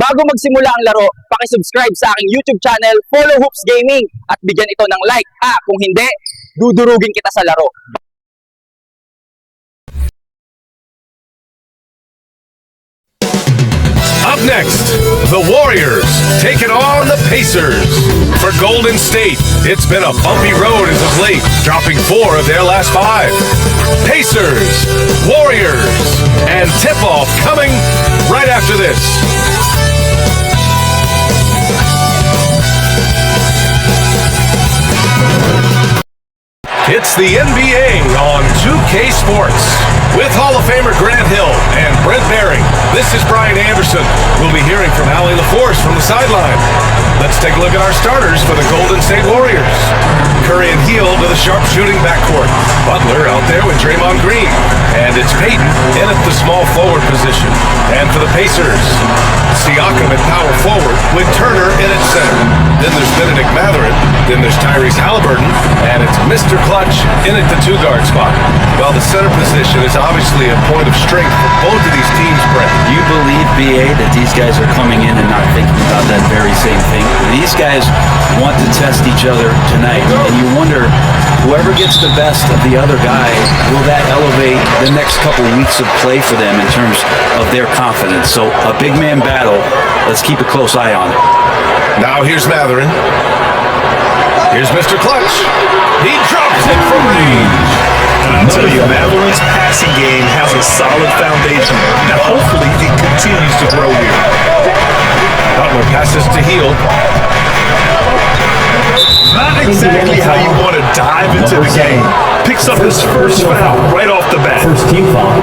Bago magsimula ang laro, paki-subscribe sa aking YouTube channel, Follow Hoops Gaming, at bigyan ito ng like. Kung hindi, dudurugin kita sa laro. Up next, the Warriors taking on the Pacers. For Golden State, it's been a bumpy road as of late, dropping 4 of their last 5. Pacers, Warriors, and tip-off coming right after this. It's the NBA on 2K Sports. With Hall of Famer Grant Hill and Brent Barry, this is Brian Anderson. We'll be hearing from Allie LaForce from the sideline. Let's take a look at our starters for the Golden State Warriors. Curry and Hill to the sharpshooting backcourt. Butler out there with Draymond Green. And it's Payton in at the small forward position. And for the Pacers, Siakam at power forward with Turner in at center. Then there's Benedict Mathurin. Then there's Tyrese Halliburton. And it's Mr. Clutch in at the 2-guard spot. Well, the center position is obviously a point of strength for both of these teams, Brent. You believe, B.A., that these guys are coming in and not thinking about that very same thing? These guys want to test each other tonight, and you wonder, whoever gets the best of the other guy, will that elevate the next couple weeks of play for them in terms of their confidence? So a big man battle, let's keep a close eye on it. Now here's Mathurin. Here's Mr. Clutch. He drops it from range. And I'll tell you, Matherin's passing game has a solid foundation. Now, hopefully, it continues to grow here. Butler passes to Hill. Not exactly how you want to dive into the game. Picks up his first foul right off the bat. First team foul.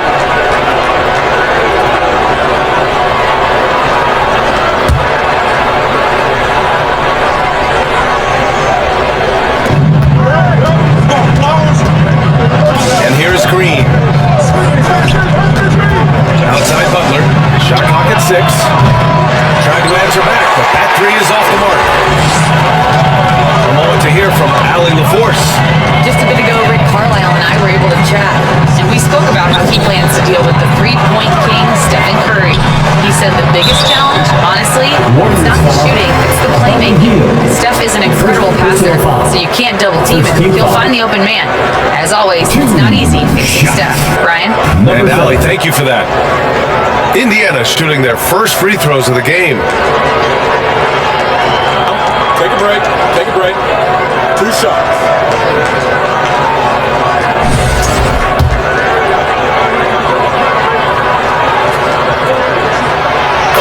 Green. Outside Butler. Shot clock at 6. Trying to answer back, but that 3 is off the mark. A moment to hear from Allie LaForce. Just a bit ago, Rick Carlisle and I were able to chat, and we spoke about how he plans to deal with the three-point king, Stephen Curry. He said the biggest challenge, honestly, it's not the shooting, it's the playmaking. Steph is an incredible passer, so you can't double team him. He'll find the open man. As always, it's not easy fixing Steph. Brian? And Allie, thank you for that. Indiana shooting their first free throws of the game. Take a break. Take a break. 2 shots.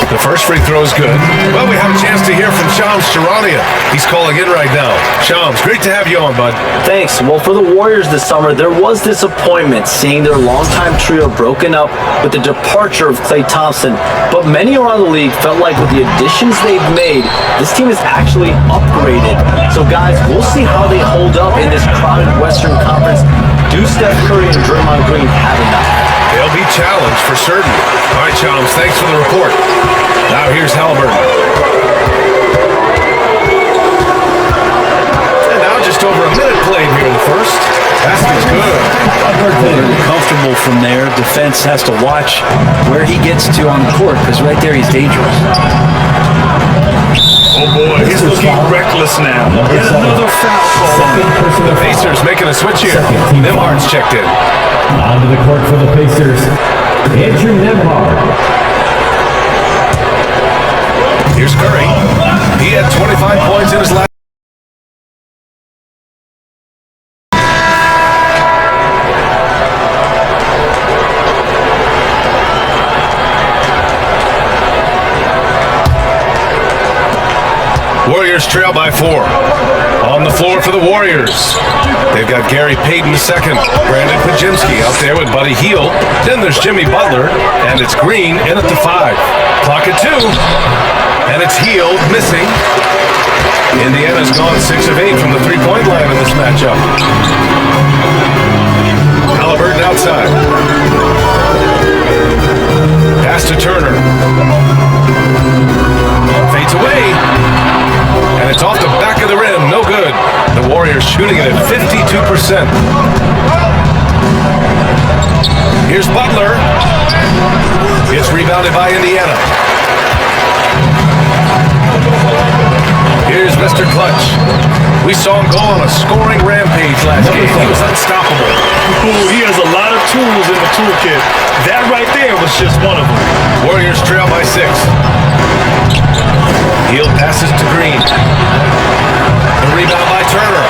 The first free throw is good. Well, we have a chance to hear from Shams Charania. He's calling in right now. Shams, great to have you on, bud. Thanks. Well, for the Warriors this summer, there was disappointment seeing their longtime trio broken up with the departure of Klay Thompson. But many around the league felt like with the additions they've made, this team is actually upgraded. So, guys, we'll see how they hold up in this crowded Western Conference. Do Steph Curry and Draymond Green have enough? They'll be challenged for certain. All right, Shams, thanks for the report. Now here's Halliburton. And now just over a minute played here in the first. Basket's good. Comfortable from there. Defense has to watch where he gets to on the court, because right there he's dangerous. Oh boy, he's looking reckless now. Yet another foul call. The Pacers making a switch here. Nembhard's checked in. Onto the court for the Pacers, Andrew Nembhard. Here's Curry. He had 25 points in his last. Warriors trail by 4. On the floor for the Warriors. They've got Gary Payton II, Brandon Pajemski out there with Buddy Hield. Then there's Jimmy Butler, and it's Green in at the 5. Clock at 2, and it's Hield missing. Indiana's gone 6 of 8 from the 3-point line in this matchup. Halliburton outside. Pass to Turner. Fades away. And it's off the back of the rim. No good. The Warriors shooting it at 52%. Here's Butler. It's rebounded by Indiana. saw him go on a scoring rampage last game. He was unstoppable. Ooh, he has a lot of tools in the toolkit. That right there was just one of them. Warriors trail by 6. Heel passes to Green. The rebound by Turner.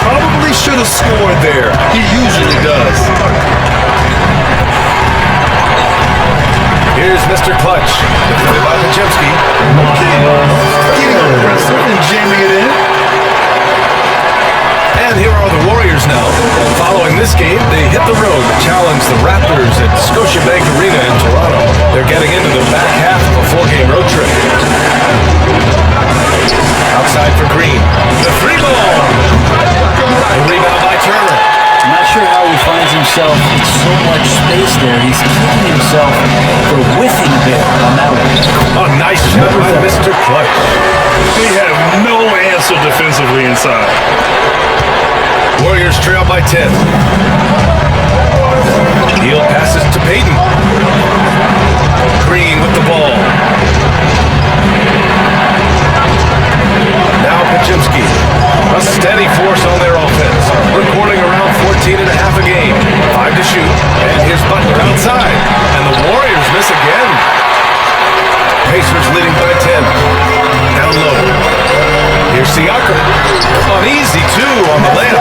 Probably should have scored there. He usually does. Here's Mr. Clutch, defended by Pajemski. Getting aggressive and jamming it in. And here are the Warriors now. Following this game, they hit the road to challenge the Raptors at Scotiabank Arena in Toronto. They're getting into the back half of a 4-game road trip. Outside for Green. The 3-ball. The rebound by Turner. I'm not sure how he finds himself in so much space there. He's kicking himself for whiffing there on that one. Oh, nice shot by Mr. Clutch. They have no answer defensively inside. Warriors trail by 10. Heel passes to Payton. Green with the ball. Now Pajemski. A steady force on their offense. Recording around 14 and a half a game. 5 to shoot. And here's Butler outside. And the Warriors miss again. Pacers leading by 10. Down low. Here's Siakam. On easy 2 on the layup.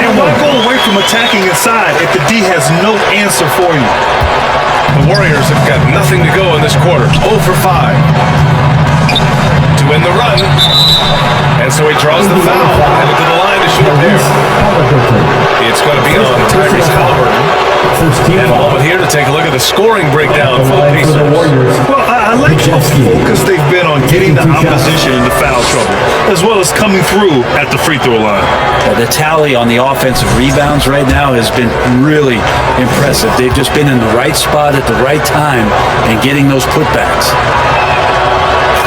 And why go away from attacking inside if the D has no answer for you? The Warriors have got nothing to go in this quarter. 0 for 5. To win the run. And so he draws the foul. Headed to the line to shoot there. It's going to be on Tyrese Halliburton. And a moment here to take a look at the scoring breakdown for the Pacers. Well, I like how focused they've been on getting the opposition into foul trouble, as well as coming through at the free throw line. The tally on the offensive rebounds right now has been really impressive. They've just been in the right spot at the right time and getting those putbacks.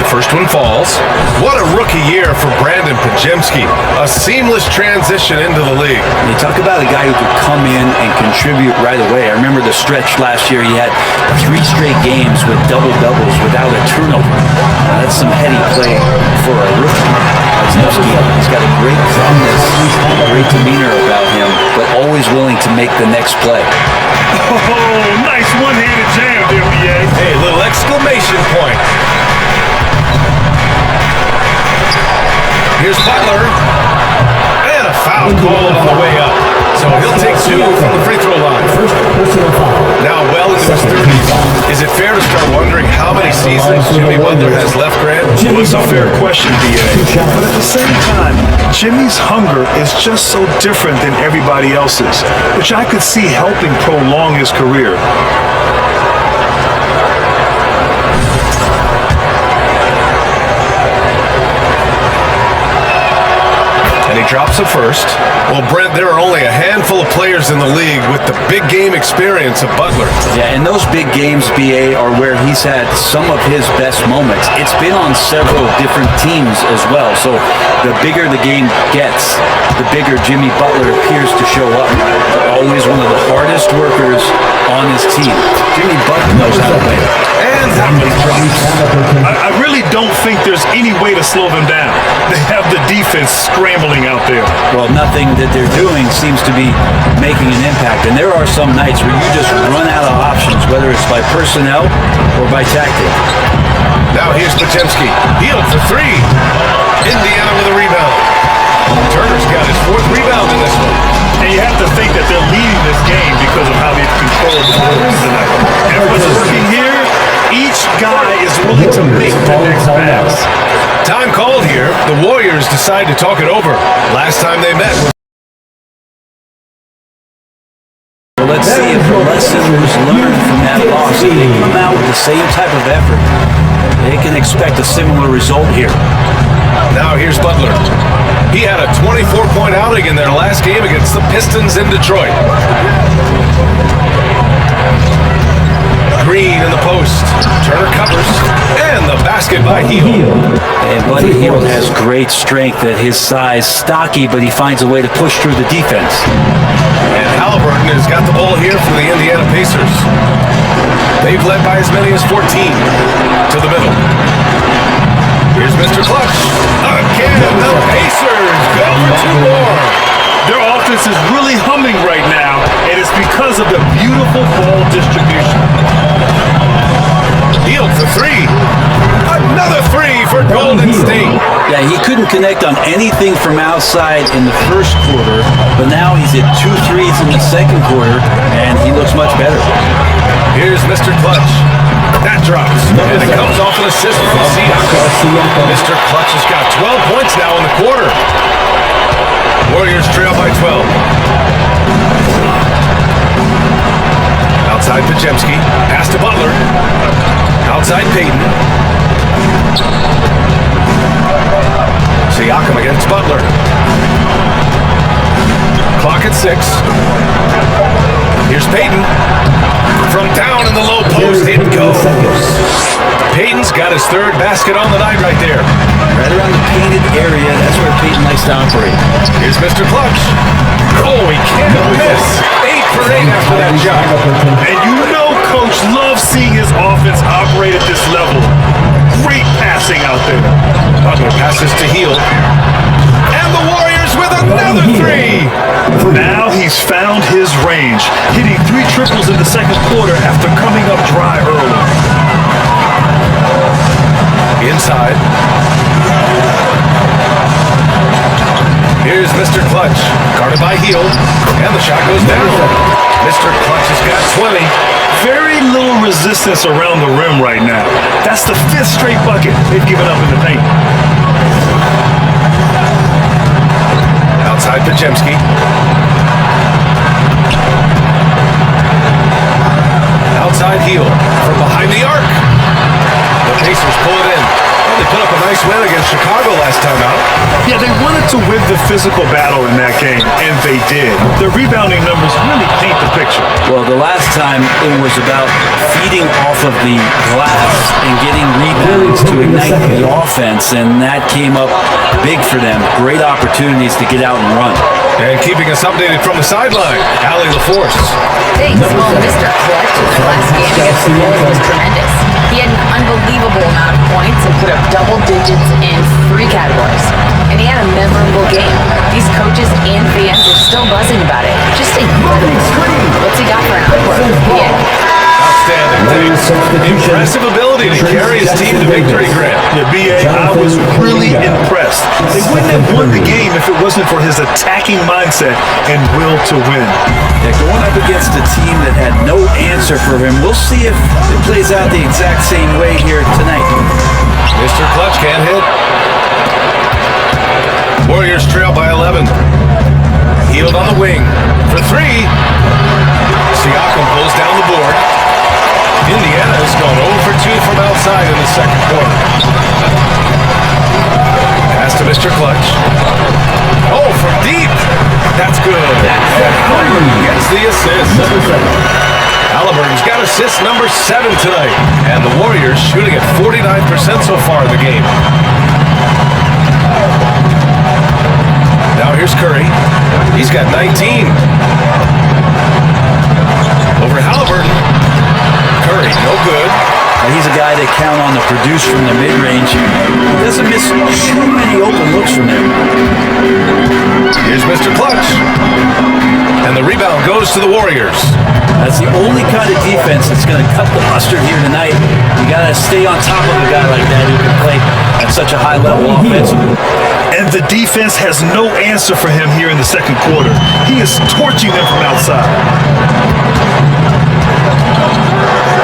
The first one falls. What a rookie year for Brandon Pajemski. A seamless transition into the league. You talk about a guy who could come in and contribute right away. I remember the stretch last year. He had 3 straight games with double-doubles without a turnover. That's some heady play for a rookie. Pajemski, he's got a great calmness, great demeanor about him, but always willing to make the next play. Oh, nice one-handed jam, NBA. Hey, little exclamation point. Here's Butler. And a foul call on the way up. So he'll take 2 from the free throw line. Now well into his 30s. Is it fair to start wondering how many seasons Jimmy Butler has left, Grant? Well, it's a fair question, DA. But at the same time, Jimmy's hunger is just so different than everybody else's, which I could see helping prolong his career. And he drops a first. Well, Brent, there are only a handful of players in the league with the big game experience of Butler. Yeah, and those big games, BA, are where he's had some of his best moments. It's been on several different teams as well. So the bigger the game gets, the bigger Jimmy Butler appears to show up. Always one of the hardest workers on his team. Jimmy Butler knows how to win. And that one drops. I really don't think there's any way to slow them down. They have the defense scrambling out there. Well, nothing that they're doing seems to be making an impact. And there are some nights where you just run out of options, whether it's by personnel or by tactic. Now here's Pajemski. Healed for 3. Indiana with a rebound. Turner's got his 4th rebound in this one. And you have to think that they're leading this game because of how they've controlled the boards tonight. And what's working here, each guy is willing to make the next pass. Time called here. The Warriors decide to talk it over. Last time they met was... Let's see if the lesson was learned from that loss. If they come out with the same type of effort, they can expect a similar result here. Now here's Butler. He had a 24-point outing in their last game against the Pistons in Detroit. Green in the post. Turner covers. And the basket by Hield. And Buddy Hield has great strength at his size. Stocky, but he finds a way to push through the defense. And Halliburton has got the ball here for the Indiana Pacers. They've led by as many as 14. To the middle. Here's Mr. Clutch. Again, the Pacers go for two more. Their offense is really humming right now, and it's because of the beautiful ball distribution. Hield for three. Another three for Golden State. Yeah, he couldn't connect on anything from outside in the first quarter, but now he's at 2 threes in the second quarter, and he looks much better. Here's Mr. Clutch. That drops, and it comes off an assist from Siakam. Mr. Clutch has got 12 points now in the quarter. Warriors trail by 12. Outside Pajemski, pass to Butler. Outside Payton. Siakam against Butler. Clock at 6. Here's Payton. From down in the low post, it goes. Payton's got his third basket on the night right there. Right around the painted area, that's where Payton likes to operate. Here's Mr. Clutch. Oh, he can't miss. 8 for 8 after that shot. And you know Coach loves seeing his offense operate at this level. Great passing out there. Butler passes to Hield. And the Warriors with another three. Now he's found his range, hitting 3 triples in the second quarter after coming up dry early. Inside. Here's Mr. Clutch. Guarded by Hield. And the shot goes down. Mr. Clutch has got 20. Very little resistance around the rim right now. That's the 5th straight bucket they've given up in the paint. Outside Pajemski. Outside Hield. From behind the arc. The Pacers pull it in. Well, they put up a nice win against Chicago last time out. Yeah, they wanted to win the physical battle in that game, and they did. The rebounding numbers really paint the picture. Well, the last time it was about feeding off of the glass and getting rebounds to ignite the offense, and that came up big for them. Great opportunities to get out and run. And keeping us updated from the sideline, Allie LaForce. Thanks. Well, Mr. Clutch, his last game against the Bulls was tremendous. He had an unbelievable amount of points and put up double digits in 3 categories. And he had a memorable game. These coaches and fans are still buzzing about it. Just incredible. What's he got for an encore? Outstanding. Impressive ability to carry his team to victory, Grant. Yeah, B.A., I was really impressed. They wouldn't have won the game if it wasn't for his attacking mindset and will to win. Yeah, going up against a team that had no answer for him. We'll see if it plays out the exact same way here tonight. Mr. Clutch can't hit. Warriors trail by 11. Hield on the wing for 3. Siakam pulls down the board. Indiana has gone 0 for 2 from outside in the second quarter. Pass to Mr. Clutch. Oh, from deep. That's good. And gets the assist. Halliburton's got assist number 7 tonight. And the Warriors shooting at 49% so far in the game. Now here's Curry. He's got 19. Over Halliburton. Curry, no good. He's a guy to count on to produce from the mid-range. He doesn't miss too many open looks from there. Here's Mr. Clutch. And the rebound goes to the Warriors. That's the only kind of defense that's going to cut the mustard here tonight. You got to stay on top of a guy like that who can play at such a high level offensively. And the defense has no answer for him here in the second quarter. He is torching them from outside.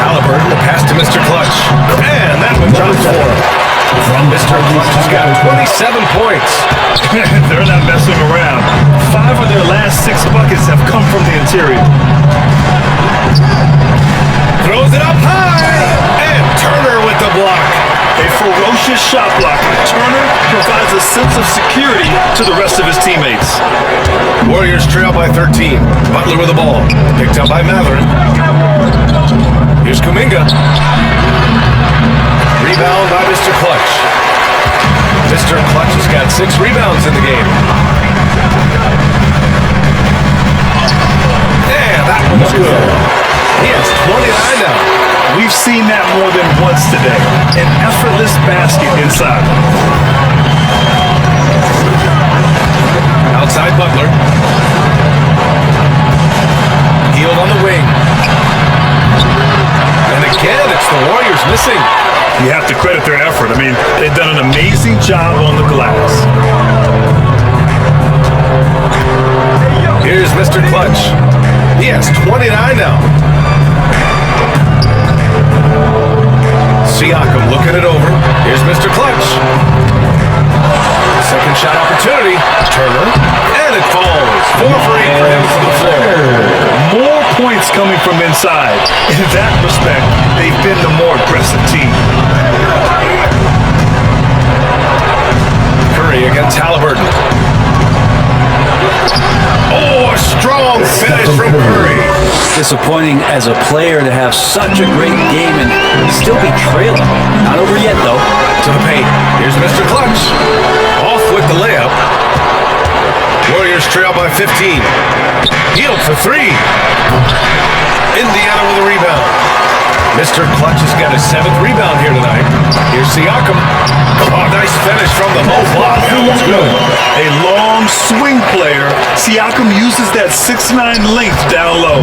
Halliburton, the pass to Mr. Clutch. And that one drops for him. Mr. Clutch has got 27 points. They're not messing around. 5 of their last 6 buckets have come from the interior. Throws it up high. And Turner with the block. A ferocious shot blocker. Turner provides a sense of security to the rest of his teammates. Warriors trail by 13. Butler with the ball. Picked up by Matherin. Here's Kuminga. Rebound by Mr. Clutch. Mr. Clutch has got 6 rebounds in the game. And that one's good. He has 29 now. We've seen that more than once today. An effortless basket inside. Outside Butler. Healed on the wing. And again, it's the Warriors missing. You have to credit their effort. I mean, they've done an amazing job on the glass. Here's Mr. Clutch. He has 29 now. Siakam looking it over. Here's Mr. Clutch. Second shot opportunity. Turner. And it falls. 4 for 8 for him from the floor. More points coming from inside. In that respect, they've been the more aggressive team. Curry against Halliburton. Oh, a strong finish from Curry. Disappointing as a player to have such a great game and still be trailing. Not over yet, though. To the paint. Here's Mr. Clutch. Off with the layup. Warriors trail by 15. Healed for 3. Indiana with a rebound. Mr. Clutch has got his 7th rebound here tonight. Here's Siakam. Oh, nice finish from the low block. That was good. A long swing player. Siakam uses that 6'9" length down low.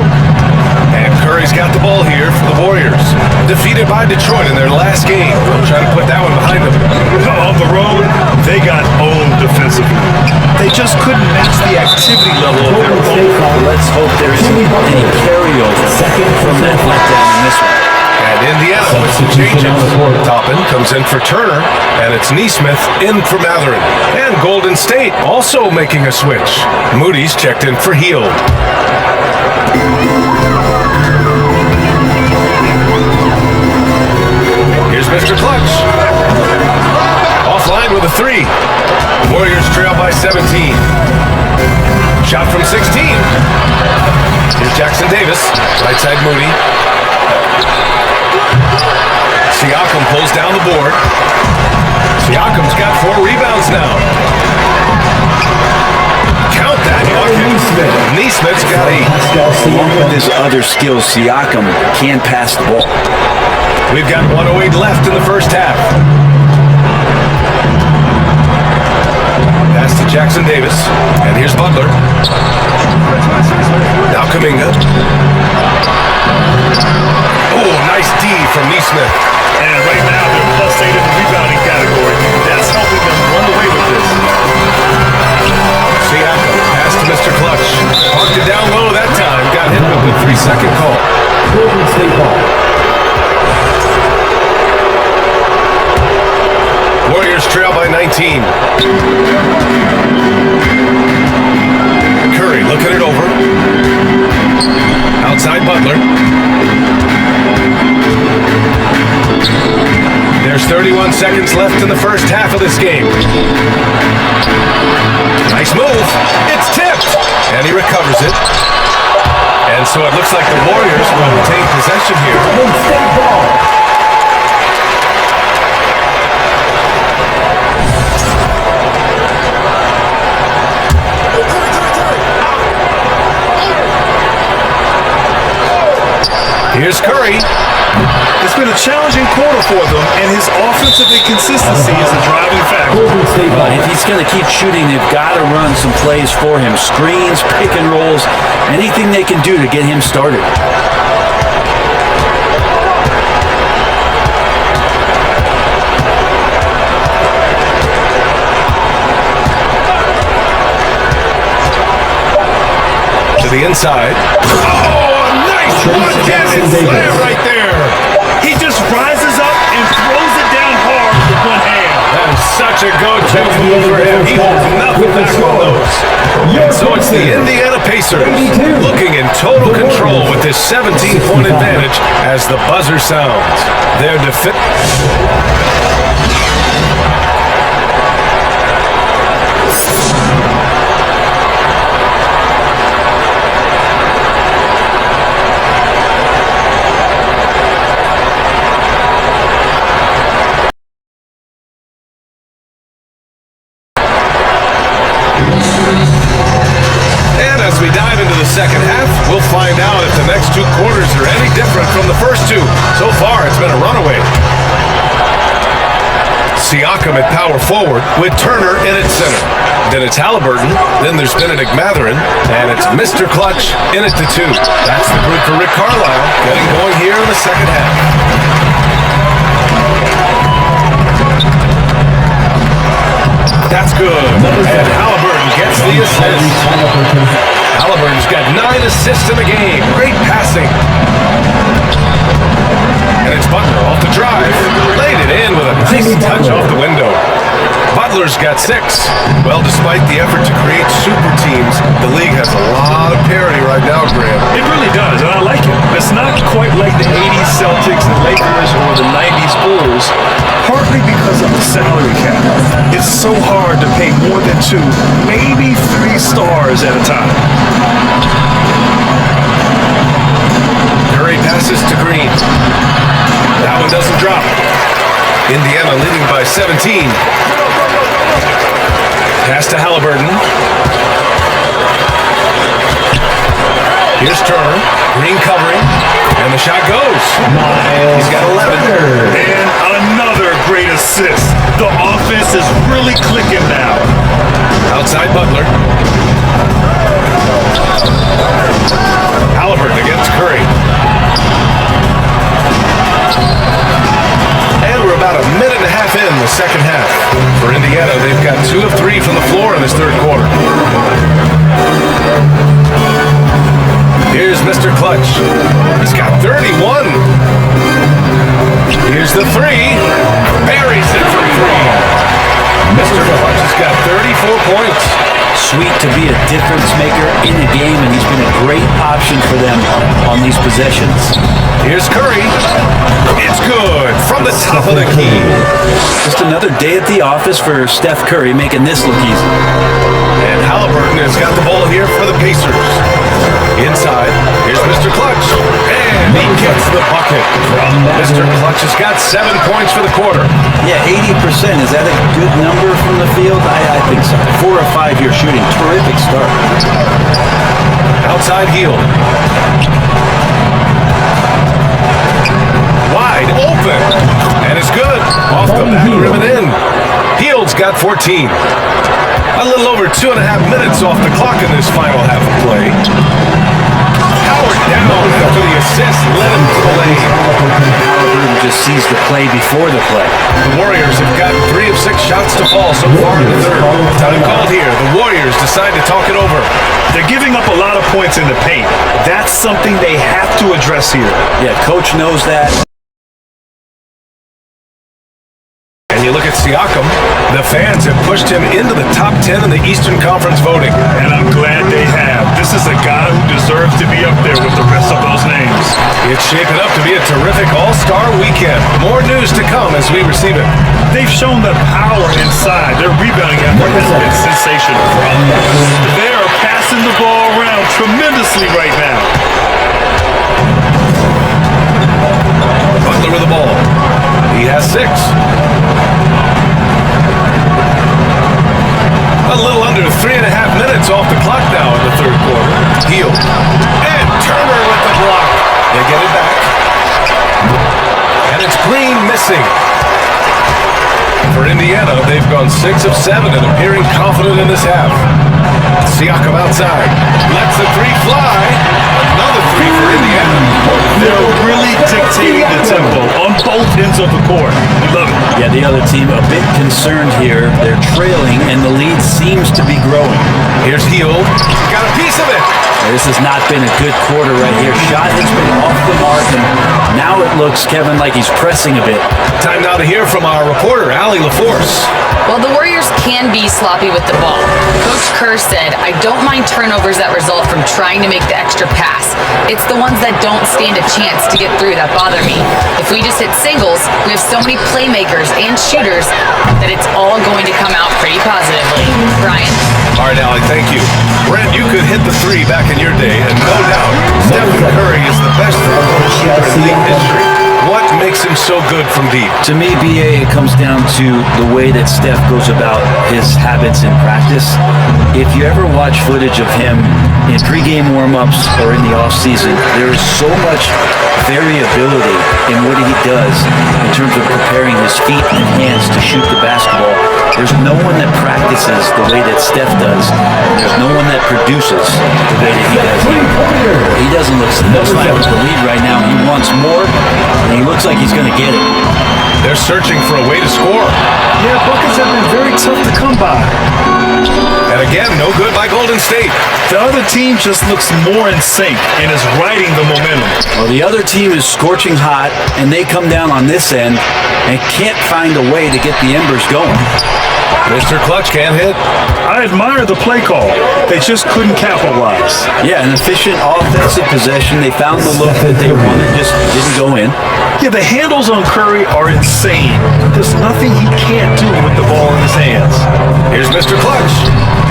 And Curry's got the ball here for the Warriors. Defeated by Detroit in their last game. They'll try to put that one behind them. On the road, they got owned defensively. They just couldn't match the activity level of their opponent. Let's hope there isn't any carryover from that letdown in this one. And Indiana with some changes. Toppin comes in for Turner, and it's Neesmith in for Matherin. And Golden State also making a switch. Moody's checked in for Heald. Here's Mr. Clutch. Offline with a 3. Warriors trail by 17. Shot from 16. Here's Jackson Davis. Right side Moody. Siakam pulls down the board. Siakam's got 4 rebounds now. Count that bucket. Neesmith's got 8. Along with his other skills, Siakam can pass the ball. We've got 1:08 left in the first half. Pass to Jackson Davis. And here's Butler. Now Kuminga. Oh, nice D from Neesmith. And right now, they're +8 in the rebounding category. That's helping them run away with this. Siakam, pass to Mr. Clutch. Parked it down low that time. Got hit with the 3-second call. Golden State ball. Warriors trail by 19. Curry looking it over. Outside Butler. There's 31 seconds left in the first half of this game. Nice move. It's tipped. And he recovers it. And so it looks like the Warriors will retain possession here. Golden State ball. Here's Curry. It's been a challenging quarter for them, and his offensive inconsistency is a driving factor. Golden State ball. If he's going to keep shooting, they've got to run some plays for him. Screens, pick and rolls, anything they can do to get him started. To the inside. Oh, a nice one-handed slam right there. He just rises up and throws it down hard with one hand. That is such a go-to move for him. He holds nothing back on those. And so it's the Indiana Pacers looking in total control with this 17-point advantage as the buzzer sounds. Their defense. And as we dive into the second half, we'll find out if the next 2 quarters are any different from the first 2. So far, it's been a runaway. Siakam at power forward with Turner in at center. Then it's Halliburton, then there's Benedict Mathurin, and it's Mr. Clutch in at the 2. That's the group for Rick Carlisle, getting going here in the second half. That's good. And Halliburton gets the assist. Halliburton's got 9 assists in the game. Great passing. And it's Butler off the drive. Laid it in with a nice touch off the window. Butler's got 6. Well, despite the effort to create super teams, the league has a lot of parity right now, Graham. It really does, and I like it. It's not quite like the 80s Celtics and Lakers or the 90s Bulls, partly because of the salary cap. It's so hard to pay more than 2, maybe 3 stars at a time. Curry passes to Green. That one doesn't drop. Indiana leading by 17. Pass to Halliburton. Here's Turner. Green covering. And the shot goes. He's got 11. And another great assist. The offense is really clicking now. Outside Butler. Halliburton against Curry. And we're about a minute and a half in the second half. For Indiana, they've got 2 of 3 from the floor in this third quarter. Here's Mr. Clutch. He's got 31. Here's the 3. Buries it from 3. Mr. Clutch has got 34 points. Sweet to be a difference maker in the game, and he's been a great option for them on these possessions. Here's Curry. It's good from the top of the key. Just another day at the office for Steph Curry, making this look easy. And Halliburton has got the ball here for the Pacers. Inside, here's Mr. Clutch. And he gets the bucket. Mr. Clutch has got 7 points for the quarter. Yeah, 80%. Is that a good number from the field? I think so. 4 or 5 year shooting. Terrific start. Outside heel. Wide open. And it's good. Off the back rim and in. Hield's got 14. A little over 2.5 minutes off the clock in this final half of play. Howard down after the assist led him to the lane. Halliburton just sees the play before the play. The Warriors have gotten 3 of 6 shots to fall so far in the third. Time called here. The Warriors decide to talk it over. They're giving up a lot of points in the paint. That's something they have to address here. Yeah, coach knows that. And you look at Siakam, the fans have pushed him into the top 10 in the Eastern Conference voting. And I'm glad they have. This is a guy who deserves to be up there with the rest of those names. It's shaping up to be a terrific all-star weekend. More news to come as we receive it. They've shown the power inside. Their rebounding effort has been sensational. They are passing the ball around tremendously right now. Butler with the ball. He has 6. A little under 3.5 minutes off the clock now in the third quarter. Heel. And Turner with the block. They get it back. And it's Green missing. For Indiana, they've gone 6 of 7 and appearing confident in this half. Siakam outside. Lets the 3 fly. Another 3 for Indiana. They're really dictating the tempo on both ends of the court. We love it. Yeah, the other team a bit concerned here. They're trailing, and the lead seems to be growing. Here's Hield. Got a piece of it. This has not been a good quarter right here. Shot has been off the mark, and now it looks, Kevin, like he's pressing a bit. Time now to hear from our reporter, Allie LaForce. Well, the Warriors can be sloppy with the ball. Coach Kerr said, I don't mind turnovers that result from trying to make the extra pass. It's the ones that don't stand a chance to get through that bother me. If we just hit singles, we have so many playmakers and shooters that it's all going to come out pretty positively. Brian? All right, Allie, thank you. Brent, you could hit the 3 back in your day, and no doubt, Stephen Curry is the best three-point shooter in league history. What makes him so good from deep? To me, BA, it comes down to the way that Steph goes about his habits in practice. If you ever watch footage of him in pregame warm-ups or in the off-season, there is so much variability in what he does in terms of preparing his feet and hands to shoot the basketball. There's no one that practices the way that Steph does. There's no one that produces the way that he does. He doesn't look satisfied with the lead right now. He wants more, and he looks like he's going to get it. They're searching for a way to score. Yeah, buckets have been very tough to come by. And again, no good by Golden State. The other team just looks more in sync and is riding the momentum. Well, the other team is scorching hot, and they come down on this end and can't find a way to get the embers going. Mr. Clutch can't hit. I admire the play call. They just couldn't capitalize. Yeah, an efficient offensive possession. They found the look that they wanted, just didn't go in. Yeah, the handles on Curry are insane. There's nothing he can't do with the ball in his hands. Here's Mr. Clutch.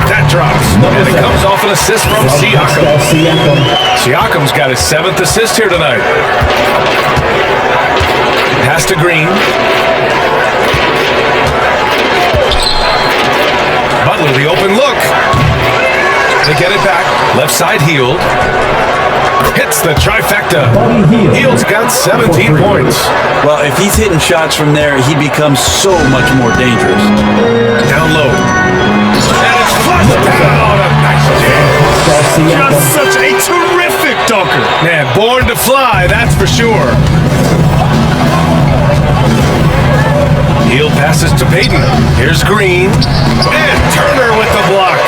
That drops. And it comes off an assist from Siakam. Siakam's got his 7th assist here tonight. Pass to Green. Butler, the open look. They get it back. Left side Hield. Hits the trifecta. Hield's got 17 points. Well, if he's hitting shots from there, he becomes so much more dangerous. Down low. And it's flushed down. A nice jam. Just such a terrific dunker. Man, born to fly, that's for sure. Hield passes to Payton. Here's Green. And Turner with the block.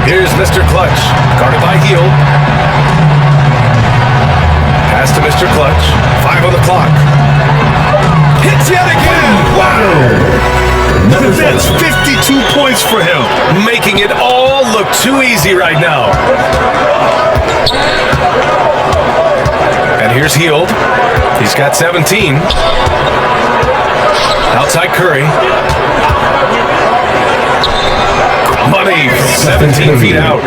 Here's Mr. Clutch. Guarded by Hield. Pass to Mr. Clutch. 5 on the clock. Hits yet again. Wow. That's 52 points for him. Making it all look too easy right now. And here's Hield. He's got 17. Outside Curry. Money from 17 feet out.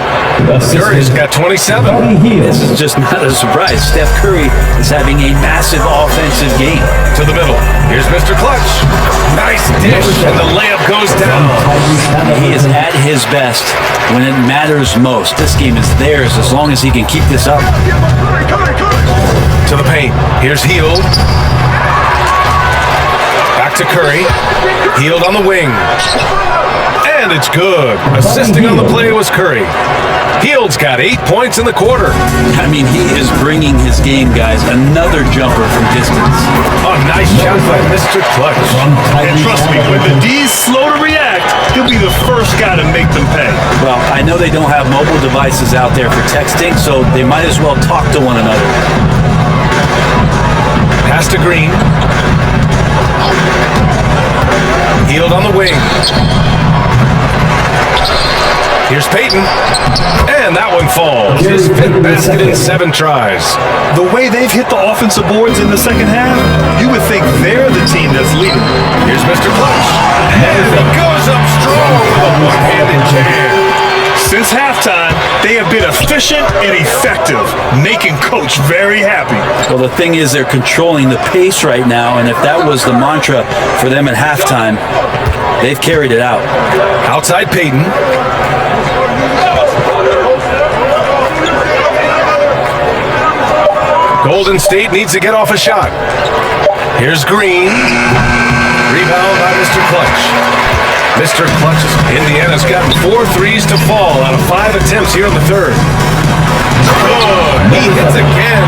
Curry's got 27. This is just not a surprise. Steph Curry is having a massive offensive game. To the middle. Here's Mr. Clutch. Nice dish, and the layup goes down. He is at his best when it matters most. This game is theirs as long as he can keep this up. To the paint. Here's Hield. Back to Curry. Hield on the wing. And it's good. Assisting on the play was Curry. Hield's got 8 points in the quarter. I mean, he is bringing his game, guys. Another jumper from distance. Oh, nice shot by Mr. Clutch. And trust me, when the D's slow to react, he'll be the first guy to make them pay. Well, I know they don't have mobile devices out there for texting, so they might as well talk to one another. Pass to Green. Hield on the wing. Here's Payton. And that one falls. His 5th basket in 7 tries. The way they've hit the offensive boards in the second half, you would think they're the team that's leading. Here's Mr. Clutch. And he goes up strong with a one-handed jam. Since halftime, they have been efficient and effective, making Coach very happy. Well, the thing is, they're controlling the pace right now, and if that was the mantra for them at halftime, they've carried it out. Outside Payton. Golden State needs to get off a shot. Here's Green. Rebound by Mr. Clutch. Mr. Clutch, Indiana's gotten 4 threes to fall out of 5 attempts here in the third. Good. He hits again.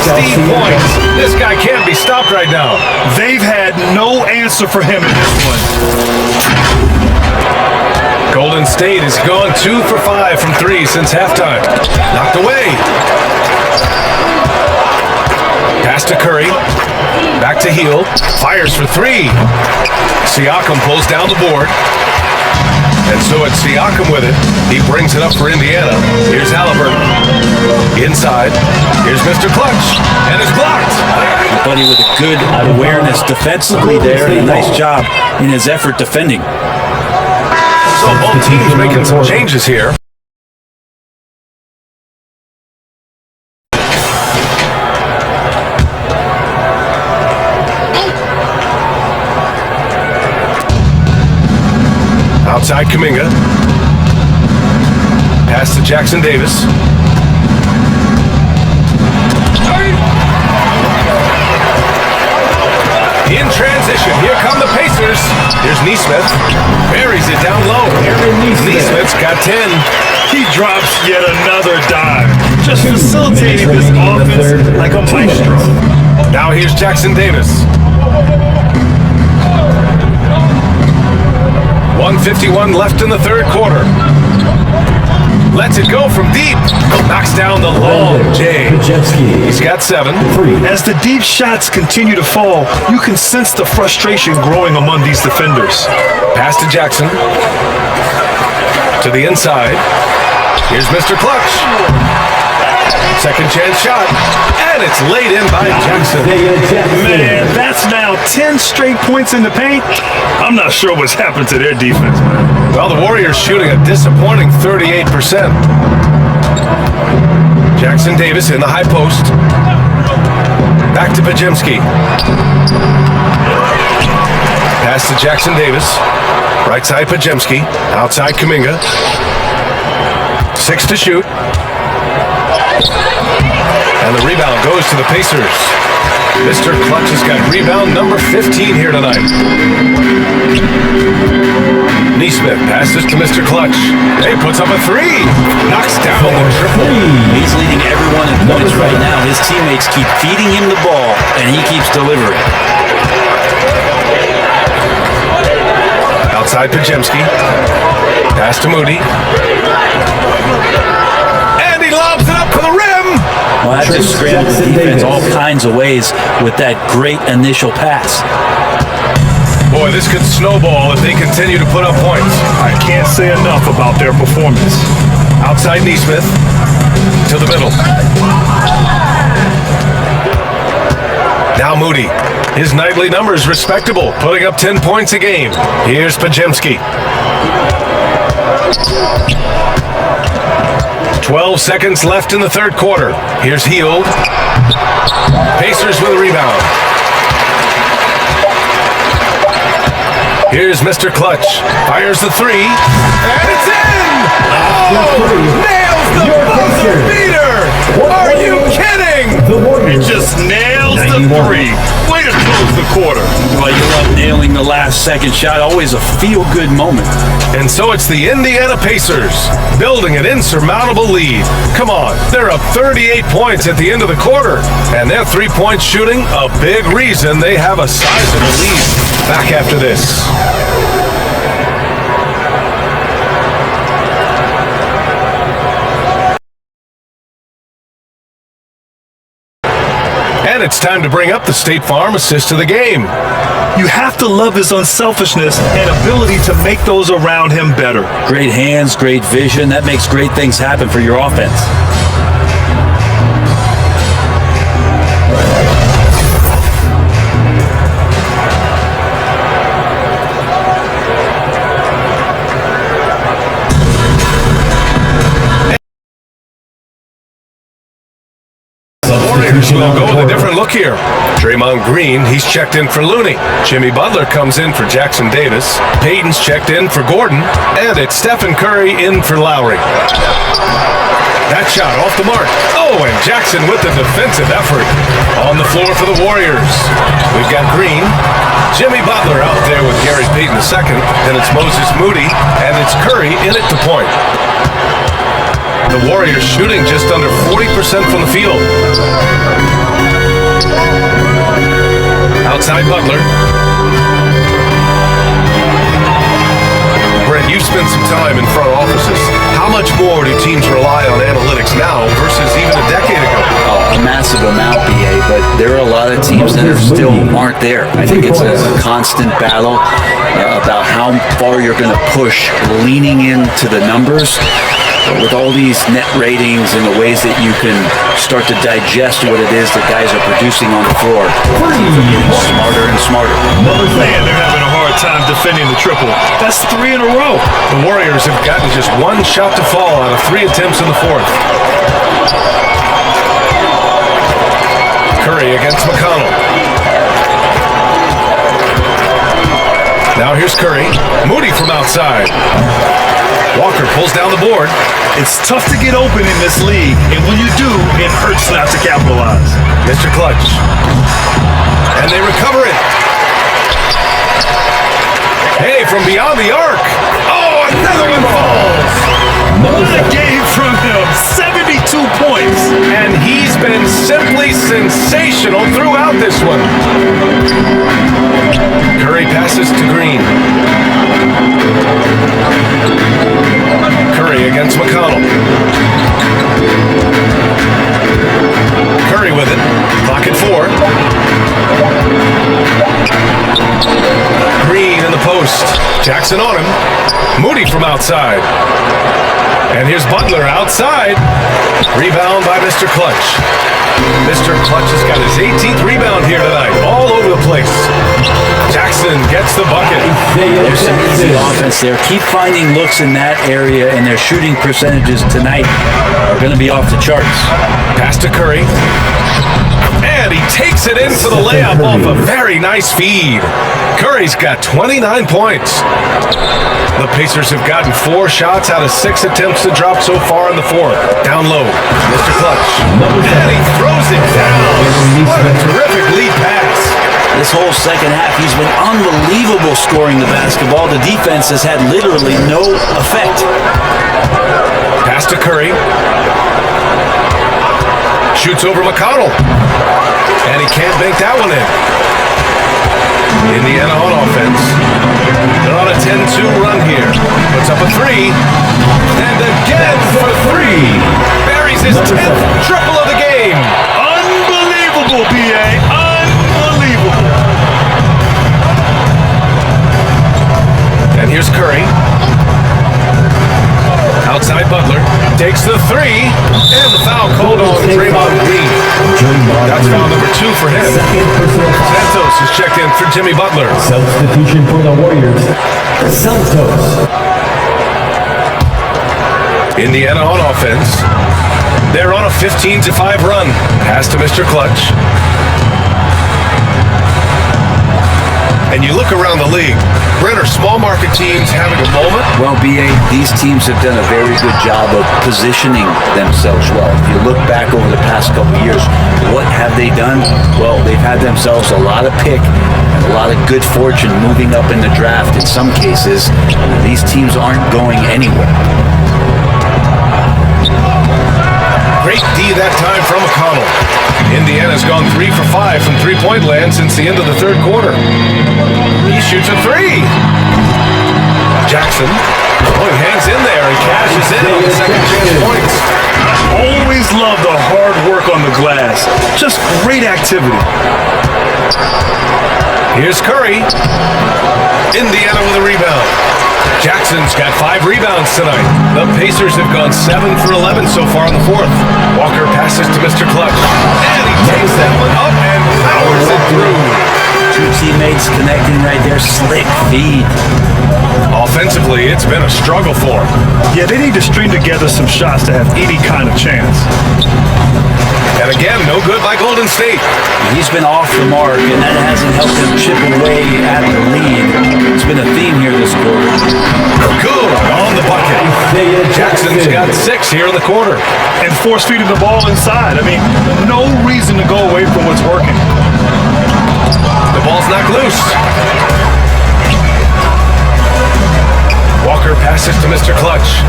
16 points. This guy can't be stopped right now. They've had no answer for him in this one. Golden State has gone 2 for 5 from 3 since halftime. Knocked away. Pass to Curry. Back to Hield. Fires for 3. Siakam pulls down the board. And so it's Siakam with it. He brings it up for Indiana. Here's Halliburton. Inside. Here's Mr. Clutch. And it's blocked. Buddy with a good awareness defensively there, and a nice job in his effort defending. So both teams making some changes here. Outside Kuminga. Pass to Jackson Davis. In transition, here come the Pacers. Here's Neesmith. Buries it down low. Neesmith's got 10. He drops yet another dive, just facilitating this offense like a maestro. Now here's Jackson Davis. 1:51 left in the third quarter. Lets it go from deep. Knocks down the long J. He's got 7. As the deep shots continue to fall, you can sense the frustration growing among these defenders. Pass to Jackson. To the inside. Here's Mr. Clutch. Second chance shot. And it's laid in by Jackson. Man, that's now 10 straight points in the paint. I'm not sure what's happened to their defense, man. Well, the Warriors shooting a disappointing 38%. Jackson Davis in the high post. Back to Pajemski. Pass to Jackson Davis. Right side Pajemski. Outside Kuminga. 6 to shoot. And the rebound goes to the Pacers. Mr. Clutch has got rebound number 15 here tonight. Neesmith passes to Mr. Clutch. He puts up a 3. Knocks down the triple. He's leading everyone in points right now. His teammates keep feeding him the ball, and he keeps delivering. Outside Pajemski. Pass to Moody. And he lobs it up for the rim. Well, that just scrambled the defense all kinds of ways with that great initial pass. Boy, this could snowball if they continue to put up points. I can't say enough about their performance. Outside Neesmith. To the middle. Now Moody. His nightly numbers respectable, putting up 10 points a game. Here's Pajemski. 12 seconds left in the third quarter. Here's Hield. Pacers with a rebound. Here's Mr. Clutch. Fires the 3. And it's in! Oh! Nails the buzzer beater! Are you kidding? He just nails the 3. Way to close the quarter. Well, you love nailing the last second shot. Always a feel-good moment. And so it's the Indiana Pacers building an insurmountable lead. Come on, they're up 38 points at the end of the quarter. And their three-point shooting, a big reason they have a sizable lead. Back after this. And it's time to bring up the State Farm assist of the game. You have to love his unselfishness and ability to make those around him better. Great hands, great vision. That makes great things happen for your offense. We'll go with a different look here. Draymond Green, he's checked in for Looney. Jimmy Butler comes in for Jackson Davis. Payton's checked in for Gordon. And it's Stephen Curry in for Lowry. That shot off the mark. Oh, and Jackson with the defensive effort. On the floor for the Warriors. We've got Green. Jimmy Butler out there with Gary Payton II. Then it's Moses Moody. And it's Curry in at the point. The Warriors shooting just under 40% from the field. Outside Butler. Brent, you've spent some time in front offices. How much more do teams rely on analytics now versus even a decade ago? A massive amount, BA, but there are a lot of teams that still aren't there. I think it's a constant battle about how far you're going to push, leaning into the numbers. But with all these net ratings and the ways that you can start to digest what it is that guys are producing on the floor, they're getting smarter and smarter. Man, they're having a hard time defending the triple. That's 3 in a row. The Warriors have gotten just one shot to fall out of 3 attempts in the fourth. Curry against McConnell. Now here's Curry. Moody from outside. Walker pulls down the board. It's tough to get open in this league, and when you do, it hurts not to capitalize. Mr. Clutch. And they recover it. Hey, from beyond the arc. Oh, another one falls. What a game from him. 72 points. And he's been simply sensational throughout this one. Curry passes to Green. Curry against McConnell. Curry with it. Clock at 4. Green in the post. Jackson on him. Moody from outside. And here's Butler outside. Rebound by Mr. Clutch. Mr. Clutch has got his 18th rebound here tonight. All over the place. Jackson gets the bucket. There's some easy offense there. Keep finding looks in that area, and their shooting percentages tonight are going to be off the charts. Pass to Curry. And he takes it in for the layup off a very nice feed. Curry's got 29 points. The Pacers have gotten 4 shots out of 6 attempts to drop so far in the 4th. Down low, Mr. Clutch. And he throws it down. What a terrific lead pass. This whole second half, he's been unbelievable scoring the basketball. The defense has had literally no effect. Pass to Curry. Shoots over McConnell. And he can't bank that one in. Indiana on offense. They're on a 10-2 run here. Puts up a 3. And again for 3. Buries his 10th triple of the game. Unbelievable, B.A. Unbelievable. And here's Curry. Outside Butler. Takes the 3. And the foul called on Draymond Green. That's foul number 2 for him. Santos is checked in for Jimmy Butler. Substitution for the Warriors. Santos. Indiana on offense. They're on a 15-5 run. Pass to Mr. Clutch. And you look around the league. Brent, are small market teams having a moment? Well, B.A., these teams have done a very good job of positioning themselves well. If you look back over the past couple of years, what have they done? Well, they've had themselves a lot of pick and a lot of good fortune moving up in the draft in some cases. These teams aren't going anywhere. Great D that time from McConnell. Indiana's gone 3 for 5 from three-point land since the end of the 3rd quarter. He shoots a 3. Jackson throwing hands in there and cashes in on the second chance points. Always love the hard work on the glass. Just great activity. Here's Curry. Indiana with a rebound. Jackson's got 5 rebounds tonight. The Pacers have gone 7 for 11 so far in the 4th. Walker passes to Mr. Clutch. And he takes that one up and powers it through. 2 teammates connecting right there. Slick feed. Offensively, it's been a struggle for him. Yeah, they need to string together some shots to have any kind of chance. And again, no good by Golden State. He's been off the mark, and that hasn't helped him chip away at the lead. It's been a theme here this quarter. Good on the bucket. Jackson's got 6 here in the quarter. And force feeding the ball inside. I mean, no reason to go away from what's working. The ball's knocked loose. Walker passes to Mr. Clutch.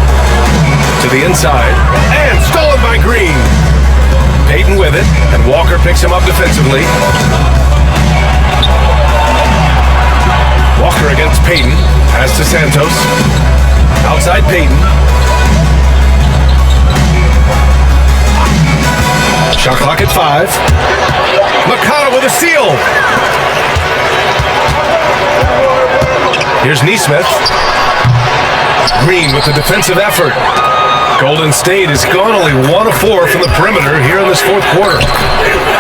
To the inside. And stolen by Green. Payton with it, and Walker picks him up defensively. Walker against Payton. Pass to Santos. Outside Payton. Shot clock at 5. McConnell with a steal. Here's Nesmith. Green with the defensive effort. Golden State has gone only 1 of 4 from the perimeter here in this 4th quarter.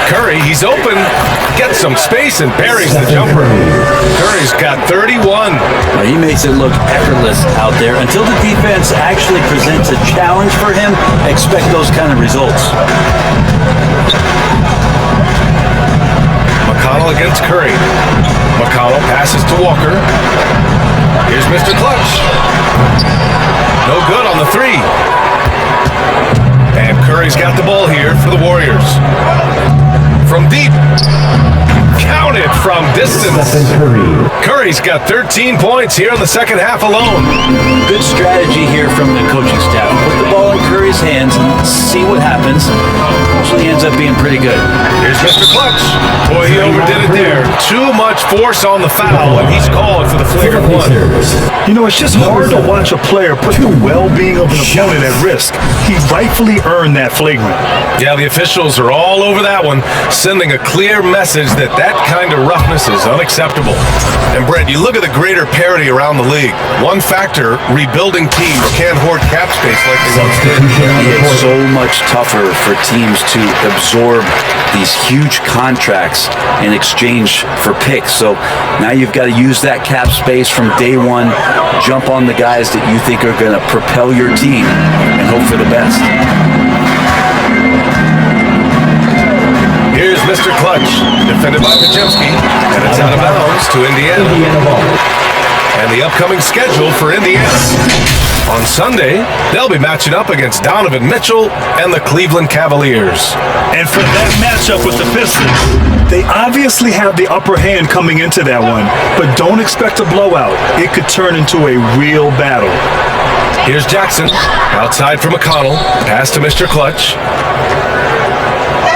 Curry, he's open, gets some space and buries the jumper. Curry's got 31. Well, he makes it look effortless out there. Until the defense actually presents a challenge for him, expect those kind of results. McConnell against Curry. McConnell passes to Walker. Here's Mr. Clutch. No good on the three. And Curry's got the ball here for the Warriors. From deep. Counted from distance. Curry's got 13 points here in the second half alone. Good strategy here from the coaching staff. Put the ball in Curry's hands and see what happens. Usually ends up being pretty good. Here's Mr. Clutch. Boy, he overdid it there. Too much force on the foul, and he's called for the flagrant one. You know, it's just hard to watch a player put the well-being of an opponent at risk. He rightfully earned that flagrant. Yeah, the officials are all over that one, sending a clear message that that kind of roughness is unacceptable. And Brent, you look at the greater parity around the league. One factor, rebuilding teams can't hoard cap space like they once did. It's so much tougher for teams to absorb these huge contracts in exchange for picks. So now you've got to use that cap space from day one, jump on the guys that you think are going to propel your team, and hope for the best. Here's Mr. Clutch, defended by Pajemski, and it's out of bounds to Indiana. And the upcoming schedule for Indiana. On Sunday, they'll be matching up against Donovan Mitchell and the Cleveland Cavaliers. And for that matchup with the Pistons, they obviously have the upper hand coming into that one, but don't expect a blowout. It could turn into a real battle. Here's Jackson, outside for McConnell, pass to Mr. Clutch.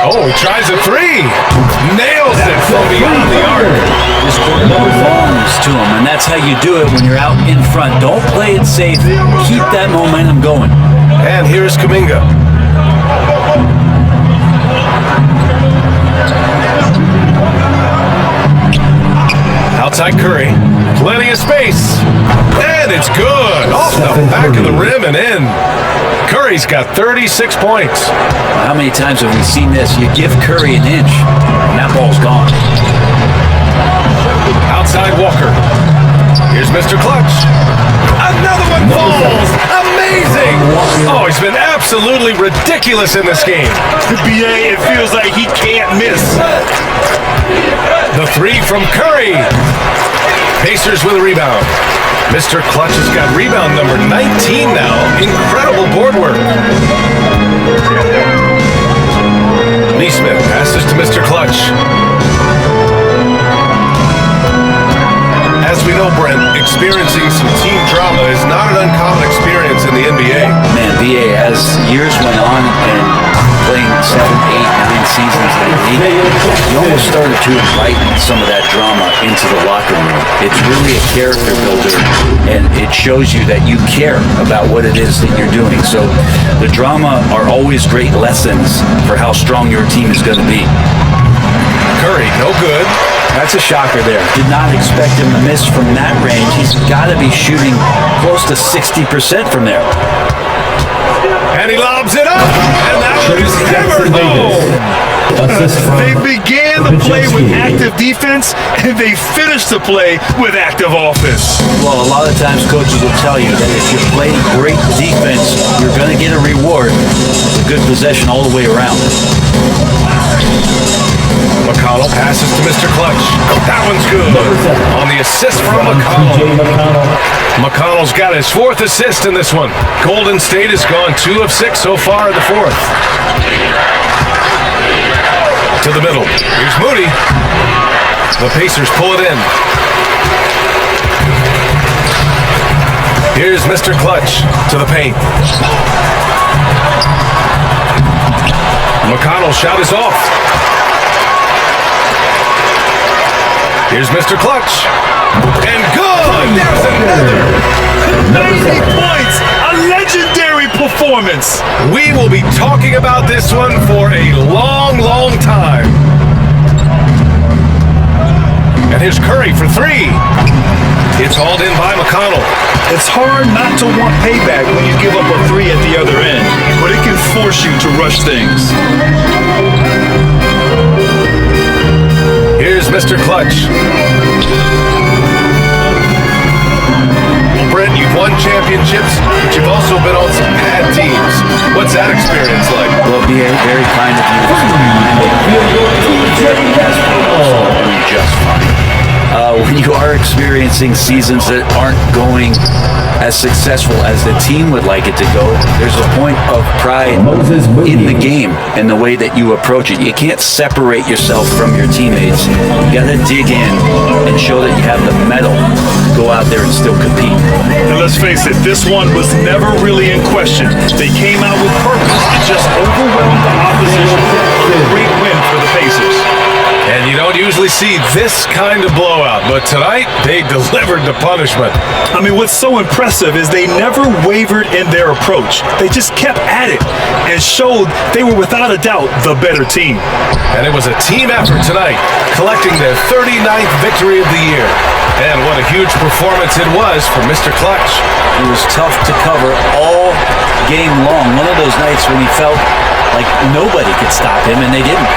Oh, he tries a three. Nails it from beyond the arc. This quarterback belongs to him, and that's how you do it when you're out in front. Don't play it safe. Keep that momentum going. And here's Kuminga. Outside Curry. Plenty of space. And it's good. Off the back of the rim and in. Curry's got 36 points. How many times have we seen this? You give Curry an inch, and that ball's gone. Outside Walker. Here's Mr. Clutch. Another one falls. Amazing. Oh, he's been absolutely ridiculous in this game. BA, it feels like he can't miss. The three from Curry. Pacers with a rebound. Mr. Clutch has got rebound number 19 now. Incredible board work. Neesmith passes to Mr. Clutch. As we know, Brent, experiencing some team drama is not an uncommon experience in the NBA. Man, BA, as years went on and playing 7, 8, 9 seasons in the league, you almost started to invite some of that drama into the locker room. It's really a character builder, and it shows you that you care about what it is that you're doing. So the drama are always great lessons for how strong your team is going to be. Curry, no good. That's a shocker there. Did not expect him to miss from that range. He's got to be shooting close to 60% from there. And he lobs it up, and that one is hammered home. They began the play with active defense, and they finished the play with active offense. Well, a lot of times coaches will tell you that if you play great defense, you're going to get a reward. It's a good possession all the way around. McConnell passes to Mr. Clutch. That one's good. On the assist from McConnell. McConnell's got his 4th assist in this one. Golden State has gone 2 of 6 so far in the 4th. To the middle. Here's Moody. The Pacers pull it in. Here's Mr. Clutch to the paint. McConnell's shot is off. Here's Mr. Clutch. And good! There's another! 90 points! A legendary performance! We will be talking about this one for a long, long time. And here's Curry for 3. It's hauled in by McConnell. It's hard not to want payback when you give up a 3 at the other end, but it can force you to rush things. Here's Mr. Clutch. Well, Brent, you've won championships, but you've also been on some bad teams. What's that experience like? Well, BA, very kind of you. also doing just fine. When you are experiencing seasons that aren't going as successful as the team would like it to go, there's a point of pride in the game and the way that you approach it. You can't separate yourself from your teammates. You got to dig in and show that you have the mettle to go out there and still compete. And let's face it, this one was never really in question. They came out with purpose and just overwhelmed the opposition. A great win for the Pacers. And you don't usually see this kind of blowout, but tonight they delivered the punishment. I mean, what's so impressive is they never wavered in their approach. They just kept at it and showed they were without a doubt the better team. And it was a team effort tonight, collecting their 39th victory of the year. And what a huge performance it was from Mr. Clutch. It was tough to cover all game long. One of those nights when he felt like nobody could stop him, and they didn't.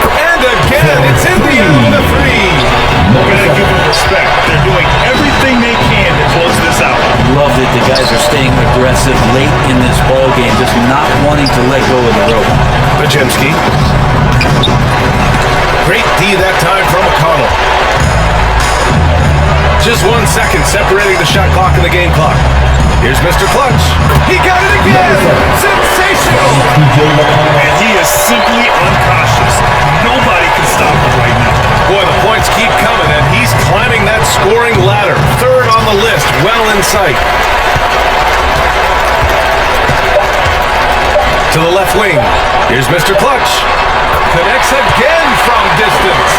And again, it's in the end with a three. Gotta give them respect. They're doing everything they can to close this out. Love that the guys are staying aggressive late in this ball game, just not wanting to let go of the rope. Bajemski. Great D that time from McConnell. Just 1 second separating the shot clock and the game clock. Here's Mr. Clutch. He got it again! Sensational! And he is simply uncautious. Nobody can stop him right now. Boy, the points keep coming, and he's climbing that scoring ladder. Third on the list, well in sight. To the left wing. Here's Mr. Clutch. Connects again from distance.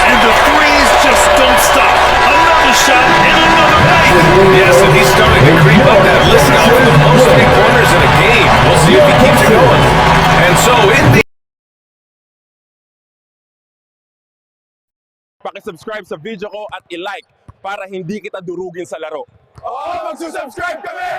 And the threes just don't stop. Another shot and another night. Yes, and he's starting to creep up that list now for the most three-pointers in a game. We'll see if he keeps it going. And so in the Paki-subscribe sa video ko at i-like para hindi kita durugin sa laro. Oo, magsusubscribe kami!